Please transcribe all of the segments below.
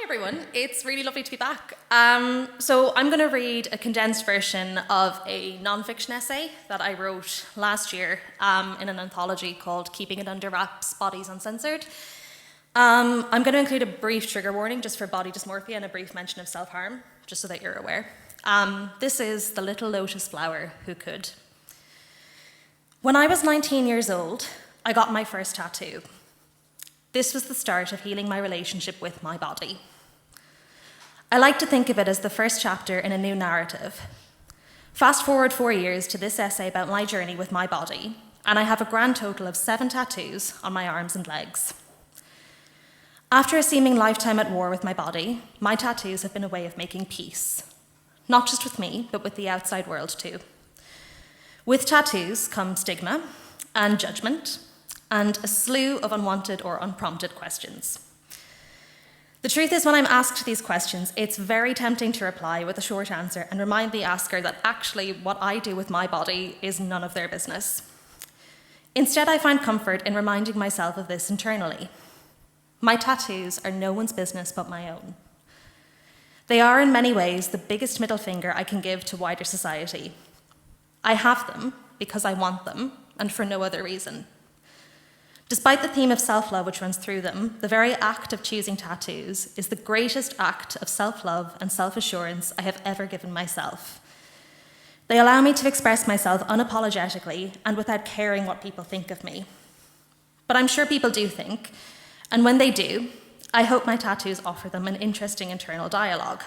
everyone, it's really lovely to be back. So I'm going to read a condensed version of a non-fiction essay that I wrote last year in an anthology called Keeping It Under Wraps, Bodies Uncensored. I'm going to include a brief trigger warning just for body dysmorphia and a brief mention of self-harm, just so that you're aware. This is The Little Lotus Flower Who Could. When I was 19 years old, I got my first tattoo. This was the start of healing my relationship with my body. I like to think of it as the first chapter in a new narrative. Fast forward 4 years to this essay about my journey with my body, and I have a grand total of 7 tattoos on my arms and legs. After a seeming lifetime at war with my body, my tattoos have been a way of making peace. Not just with me, but with the outside world too. With tattoos come stigma and judgment, and a slew of unwanted or unprompted questions. The truth is, when I'm asked these questions, it's very tempting to reply with a short answer and remind the asker that actually what I do with my body is none of their business. Instead, I find comfort in reminding myself of this internally. My tattoos are no one's business but my own. They are, in many ways, the biggest middle finger I can give to wider society. I have them because I want them, and for no other reason. Despite the theme of self-love which runs through them, the very act of choosing tattoos is the greatest act of self-love and self-assurance I have ever given myself. They allow me to express myself unapologetically and without caring what people think of me. But I'm sure people do think, and when they do, I hope my tattoos offer them an interesting internal dialogue.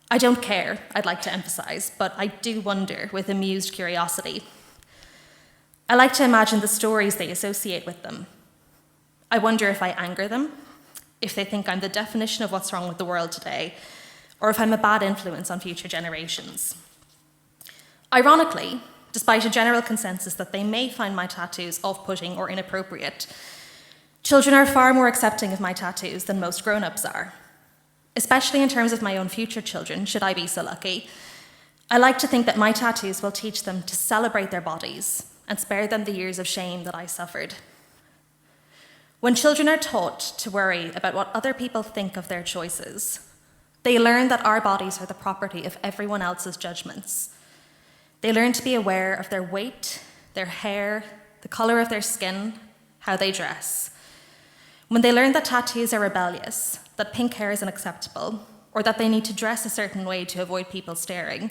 I don't care, I'd like to emphasize, but I do wonder with amused curiosity. I like to imagine the stories they associate with them. I wonder if I anger them, if they think I'm the definition of what's wrong with the world today, or if I'm a bad influence on future generations. Ironically, despite a general consensus that they may find my tattoos off-putting or inappropriate, children are far more accepting of my tattoos than most grown-ups are. Especially in terms of my own future children, should I be so lucky. I like to think that my tattoos will teach them to celebrate their bodies and spare them the years of shame that I suffered. When children are taught to worry about what other people think of their choices, they learn that our bodies are the property of everyone else's judgments. They learn to be aware of their weight, their hair, the color of their skin, how they dress. When they learn that tattoos are rebellious, that pink hair is unacceptable, or that they need to dress a certain way to avoid people staring,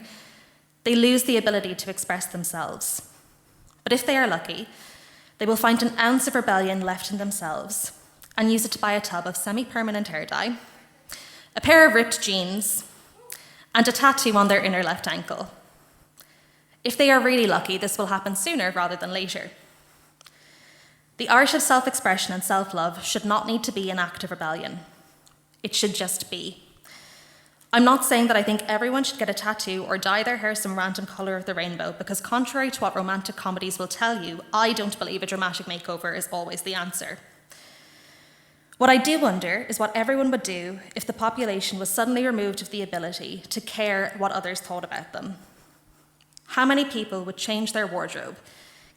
they lose the ability to express themselves. But if they are lucky, they will find an ounce of rebellion left in themselves and use it to buy a tub of semi-permanent hair dye, a pair of ripped jeans, and a tattoo on their inner left ankle. If they are really lucky, this will happen sooner rather than later. The art of self-expression and self-love should not need to be an act of rebellion. It should just be. I'm not saying that I think everyone should get a tattoo or dye their hair some random colour of the rainbow, because contrary to what romantic comedies will tell you, I don't believe a dramatic makeover is always the answer. What I do wonder is what everyone would do if the population was suddenly removed of the ability to care what others thought about them. How many people would change their wardrobe,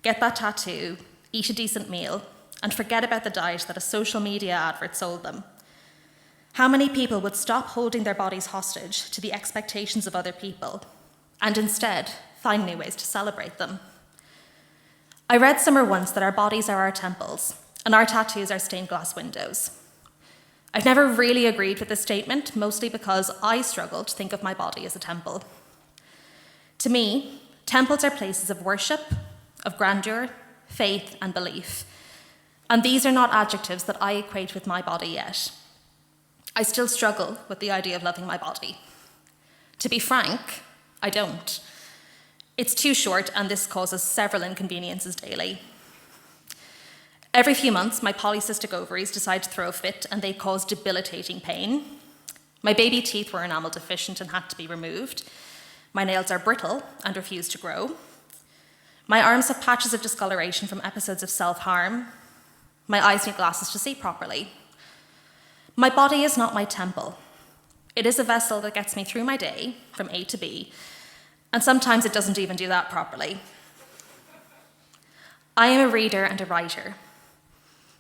get that tattoo, eat a decent meal, and forget about the diet that a social media advert sold them? How many people would stop holding their bodies hostage to the expectations of other people and instead find new ways to celebrate them? I read somewhere once that our bodies are our temples and our tattoos are stained glass windows. I've never really agreed with this statement, mostly because I struggle to think of my body as a temple. To me, temples are places of worship, of grandeur, faith, and belief. And these are not adjectives that I equate with my body yet. I still struggle with the idea of loving my body. To be frank, I don't. It's too short, and this causes several inconveniences daily. Every few months, my polycystic ovaries decide to throw a fit, and they cause debilitating pain. My baby teeth were enamel deficient and had to be removed. My nails are brittle and refuse to grow. My arms have patches of discoloration from episodes of self-harm. My eyes need glasses to see properly. My body is not my temple. It is a vessel that gets me through my day, from A to B, and sometimes it doesn't even do that properly. I am a reader and a writer.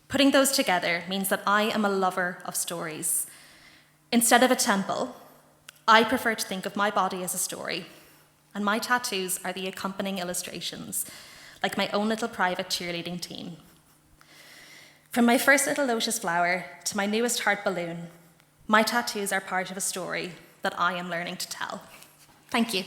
Putting those together means that I am a lover of stories. Instead of a temple, I prefer to think of my body as a story, and my tattoos are the accompanying illustrations, like my own little private cheerleading team. From my first little lotus flower to my newest heart balloon, my tattoos are part of a story that I am learning to tell. Thank you.